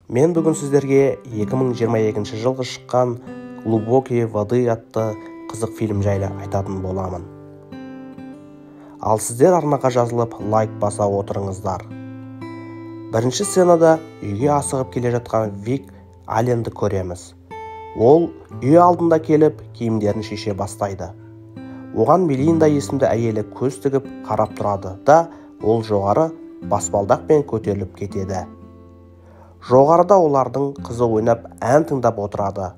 Мен бүгін сіздерге 2022 жылғы шыққан «Глубокие воды» атты қызық фильм жайлы айтатын боламын. Ал сіздер арнаға жазылып лайк баса отырыңыздар. Бірінші сценада үйге асығып келе жатқан Вик Алленді көреміз. Ол үй алдында келіп киімдерін шеше бастайды. Оған Мелинда есімді әйелі көз тігіп қарап тұрады да ол жоғары баспалдақпен көтеріліп кетеді. Жоғарыда олардың қызы ойнап ән тыңдап отырады.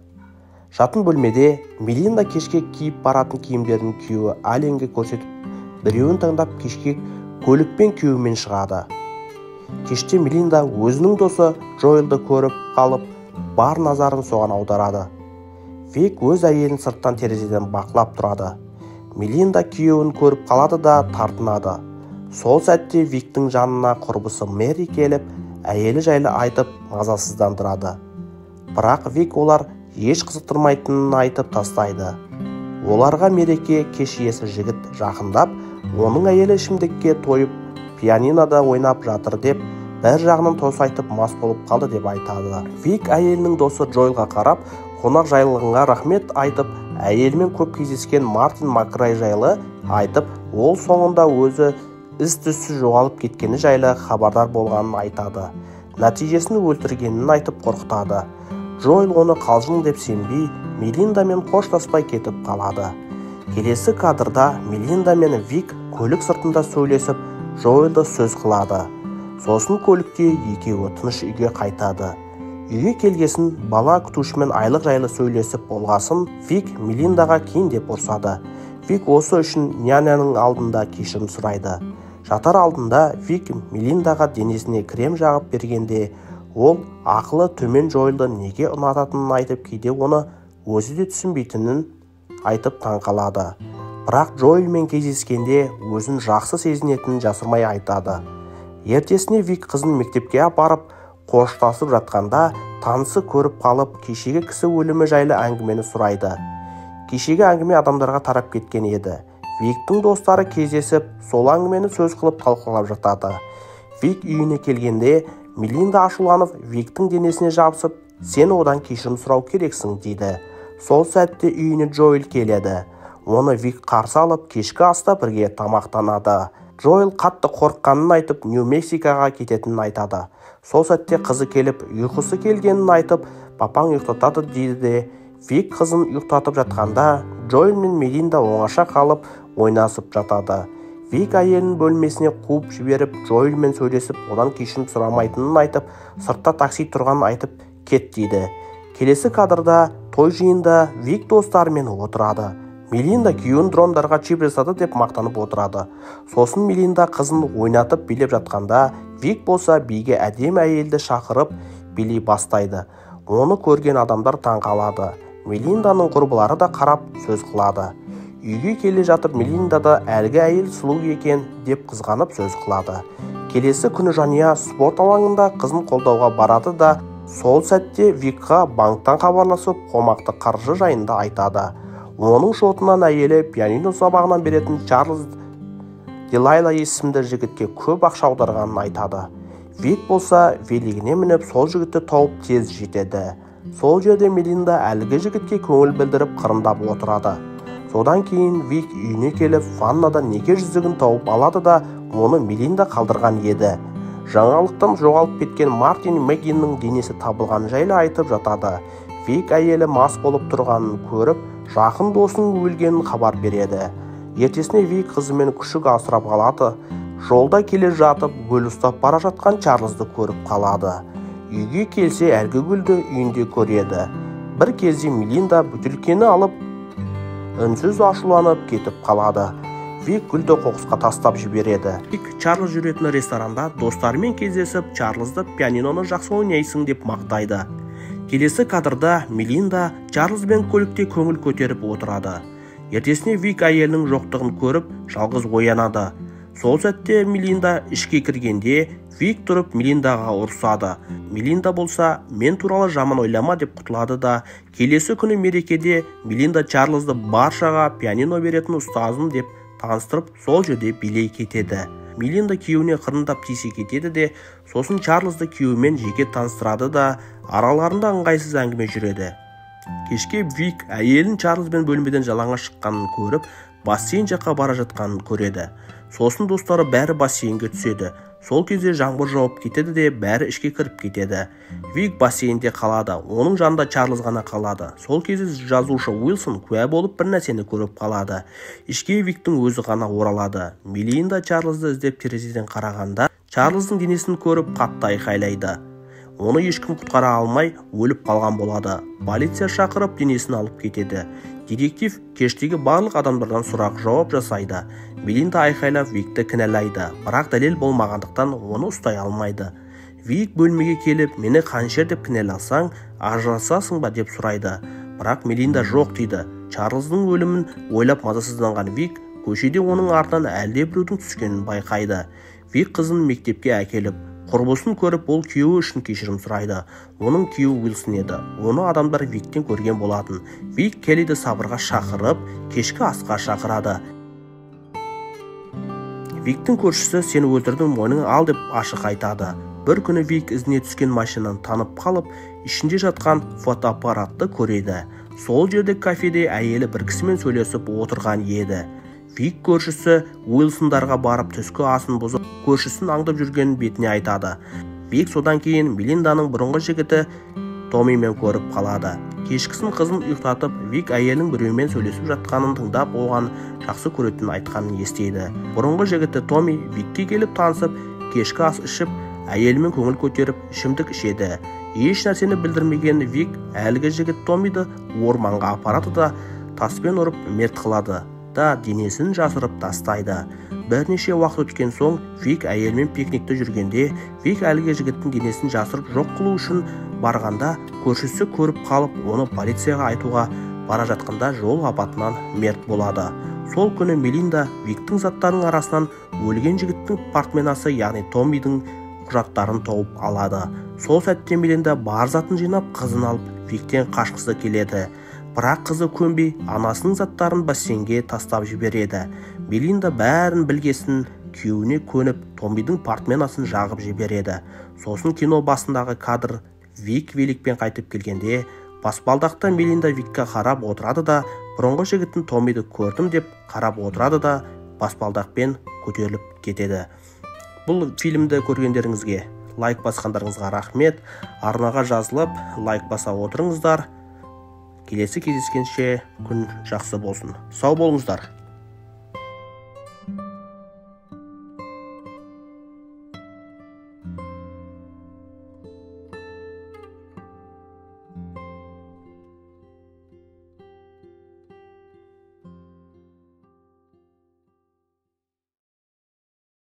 Жатын бөлмеде Мелинда кешке киіп баратын киімдерін күйеуі Алленге көрсетіп, біреуін таңдап кешке көлікпен күйеуімен шығады. Кеште Мелинда өзінің досы Джоэлді көріп қалып, бар назарын соған аударады. Вик өз әйелін сырттан терезеден бақылап тұрады. Мелинда күйеуін көріп қалады да тартынады. Сол сәтте Виктің жанына құрбысы Мэри келіп, әйелі жайлы айтып мазасыздандырады. Бірақ Вик олар еш қызықтырмайтынын айтып тастайды. Оларға мереке кеш иесі жігіт жақындап, оның әйелі ішімдікке тойып, пианинода ойнап жатыр деп, бір жағынан тосайтып мас болып қалды деп айтады. Вик әйелінің досы Джоэлға қарап, қонақ жайлылығыңа рахмет айтып, әйелімен көп кездескен Мартин Макрай жайлы айтып, ол соңында өзі із-түзсіз жоғалып кеткені жайлы хабардар болғанын айтады. Нәтижесін өлтіргенін айтып қорқытады. Джоэл оны қалжың деп сенбей, Мелиндамен қоштаспай кетіп қалады. Келесі кадрда Мелинда мен Вик көлік сыртында сөйлесіп, Джоэлді сөз қылады. Сосын көлікте екеуі тыныш үйге қайтады. Үйге келгесін бала күтушімен айлық жайлы сөйлесіп болғасын, Вик Мелиндаға кейін деп ұрсады. Вик осы үшін няняның алдында кешірім сұрайды. Жатар алдында Вик Мелиндаға денесіне крем жағып бергенде, ол ақылы төмен Джоэлді неге ұнататынын айтып, кейде оны өзі де түсінбейтінін айтып таңқалады. Бірақ Джоэлмен кездескенде өзін жақсы сезінетінін жасырмай айтады. Ертесіне Вик қызын мектепке апарып, қоштасып жатқанда танысы көріп қалып, кешегі кісі өлімі жайлы әңгімені сұрайды. Кешегі әңгіме адамдарға тарап кеткен еді. Виктің достары кездесіп, сол әңгімені сөз қылып талқылап жатады. Вик үйіне келгенде, Мелинда ашуланып, Виктің денесіне жабысып, сен одан кешірім сұрау керексің дейді. Сол сәтте үйіне Джоэл келеді. Оны Вик қарсы алып, кешкі аста бірге тамақтанады. Джоэл қатты қорыққанын айтып, Нью-Мексикоға кететінін айтады. Сол сәтте қызы келіп, ұйқысы келгенін айтып, папаң ұйықтатады дейді де, Вик қызын ұйықтатып жатқанда, Джоэл мен Мелинда оңаша қалып, ойнасып жатады. Вик әйелін бөлмесіне қуып жіберіп, Джоэлмен сөйлесіп, одан кешірім сұрамайтынын айтып, сыртта такси тұрғанын айтып, кет дейді. Келесі кадрда той жиында Вик достарымен отырады. Мелинда күйеуін дрондарға чип жасады деп мақтанып отырады. Сосын Мелинда қызын ойнатып билеп жатқанда, Вик болса биге әдемі әйелді шақырып билей бастайды. Оны көрген адамдар таңқалады. Мелинданың құрбылары да қарап сөз қылады. Үйге келе жатып Мелинда да әлгі әйел сұлу екен деп қызғанып сөз қылады. Келесі күні жанұя спорт алаңында қызын қолдауға барады да, сол сәтте Викқа банктан хабарласып қомақты қаржы жайында айтады. Оның шотынан әйелі пианино сабағынан беретін Чарльз Делайла есімді жігітке көп ақша аударғанын айтады. Вик болса велигіне мініп сол жігітті тауып тез жетеді. Сол жерде Мелинда әлгі жігітке көңіл білдіріп қырындап отырады. Содан кейін Вик үйіне келіп, ваннада неге жүзігін тауып алады да, оны Мелинда қалдырған еді. Жаңалықтан жоғалып кеткен Мартин Мэггиннің денесі табылған жайлы айтып жатады. Вик әйелі мас болып тұрғанын көріп, жақын досының өлгенін хабар береді. Ертесіне Вик қызымен күшік асырап қалады. Жолда келе жатып, гүл ұстап бара жатқан Чарльзды көріп қалады. Үйге келсе әлгі гүлді үйінде көреді. Бір кезде Мелинда бөтелкені алып, үнсіз ашуланып кетіп қалады. Вик гүлді қоқысқа тастап жібереді. Вик Чарльз жүретін ресторанда достарымен кездесіп, Чарльзды пианиноны жақсы ойнайсың деп мақтайды. Келесі кадрда Мелинда Чарльзбен көлікте көңіл көтеріп отырады. Ертесіне Вик әйелінің жоқтығын көріп, жалғыз оянады. Сол сәтте Мелинда ішке кіргенде, Вик тұрып Мелиндаға ұрсады. Мелинда болса, мен туралы жаман ойлама деп құтылады да, келесі күні мерекеде Мелинда Чарльзды баршаға пианино беретін ұстазым деп таныстырып, сол жерде билей кетеді. Мелинда күйеуіне қырындап тиісе кетеді де, сосын Чарльзды күйеуімен жеке таныстырады да, араларында ыңғайсыз әңгіме жүреді. Кешке Вик әйелін Чарльзбен бөлмеден жалаңаш шыққанын көріп, бассейн жаққа бара жатқанын көреді. Сосын достары бәрі бассейнге түседі. Сол кезде жаңбыр жауып кетеді де, бәрі ішке кіріп кетеді. Вик бассейнде қалады, оның жанында Чарльз ғана қалады. Сол кезде жазушы Уилсон куә болып бір нәрсені көріп қалады. Ішке Виктің өзі ғана оралады. Мелинда Чарльзды іздеп терезеден қарағанда, Чарльздың денесін көріп қатты айқайлайды. Оны ешкім құтқара алмай өліп қалған болады. Полиция шақырып денесін алып кетеді. Детектив кештегі барлық адамдардан сұрақ жауап жасайды. Мелинда айқайлап Викті кінәлайды, бірақ дәлел болмағандықтан оны ұстай алмайды. Вик бөлмеге келіп, мені қаншер деп кінәласаң, ажырасасың ба деп сұрайды. Бірақ Мелинда жоқ дейді. Чарльздың өлімін ойлап мазасызданған Вик көшеде оның артынан әлде біреудің түскенін байқайды. Вик қызын мектепке әкеліп, құрбысын көріп, ол күйеуі үшін кешірім сұрайды. Оның күйеуі Уилсон еді. Оны адамдар Виктен көрген болатын. Вик Келлиді сабырға шақырып, кешкі асқа шақырады. Виктің көршісі сені өлтірдің, мойныңа ал деп ашық айтады. Бір күні Вик ізіне түскен машинаны танып қалып, ішінде жатқан фотоаппаратты көреді. Сол жерде кафеде әйелі бір кісімен сөйлесіп отырған еді. Вик көршісі Уилсондарға барып түскі асын бұзып, көршісін аңдып жүргенін бетіне айтады. Вик содан кейін Мелинданың бұрынғы жігіті Томимен көріп қалады. Кешкісін қызын ұйықтатып, Вик әйелінің біреумен сөйлесіп жатқанын тыңдап, оған жақсы көретінін айтқанын естейді. Бұрынғы жігіті Томи Викке келіп танысып, кешкі ас ішіп, әйелімен көңіл көтеріп, ішімдік ішеді. Еш нәрсені білдірмеген Вик әлгі жігіт Томиді орманға апарады да, таспен ұрып мерт қылады да, денесін жасырып тастайды. Бірнеше уақыт өткен соң, Вик әйелмен пикникте жүргенде, Вик әлгі жігіттің денесін жасырып жоқ қылу үшін барғанда, көршісі көріп қалып, оны полицияға айтуға бара жатқанда жол апатынан мерт болады. Сол күні Мелинда Виктің заттарының арасынан өлген жігіттің портменасы, яғни Томидің құжаттарын тауып алады. Сол сәтте Мелинда бар затын жинап, қызын алып, Виктен қашқысы келеді. Бірақ қызы көнбей, анасының заттарын бассейнге тастап жібереді. Мелинда бәрін білгесін күйеуіне көніп, Томидің портменасын жағып жібереді. Сосын кино басындағы кадр Вик великпен қайтып келгенде, баспалдақта Мелинда Викке қарап отырады да, бұрынғы жігіттің Томиді көрдім деп қарап отырады да, баспалдақпен көтеріліп кетеді. Бұл фильмді көргендеріңізге лайк басқандарыңызға рахмет. Арнаға жазылып, лайк баса отырыңыздар. Келесі кездескенше күн жақсы болсын. Сау болыңыздар.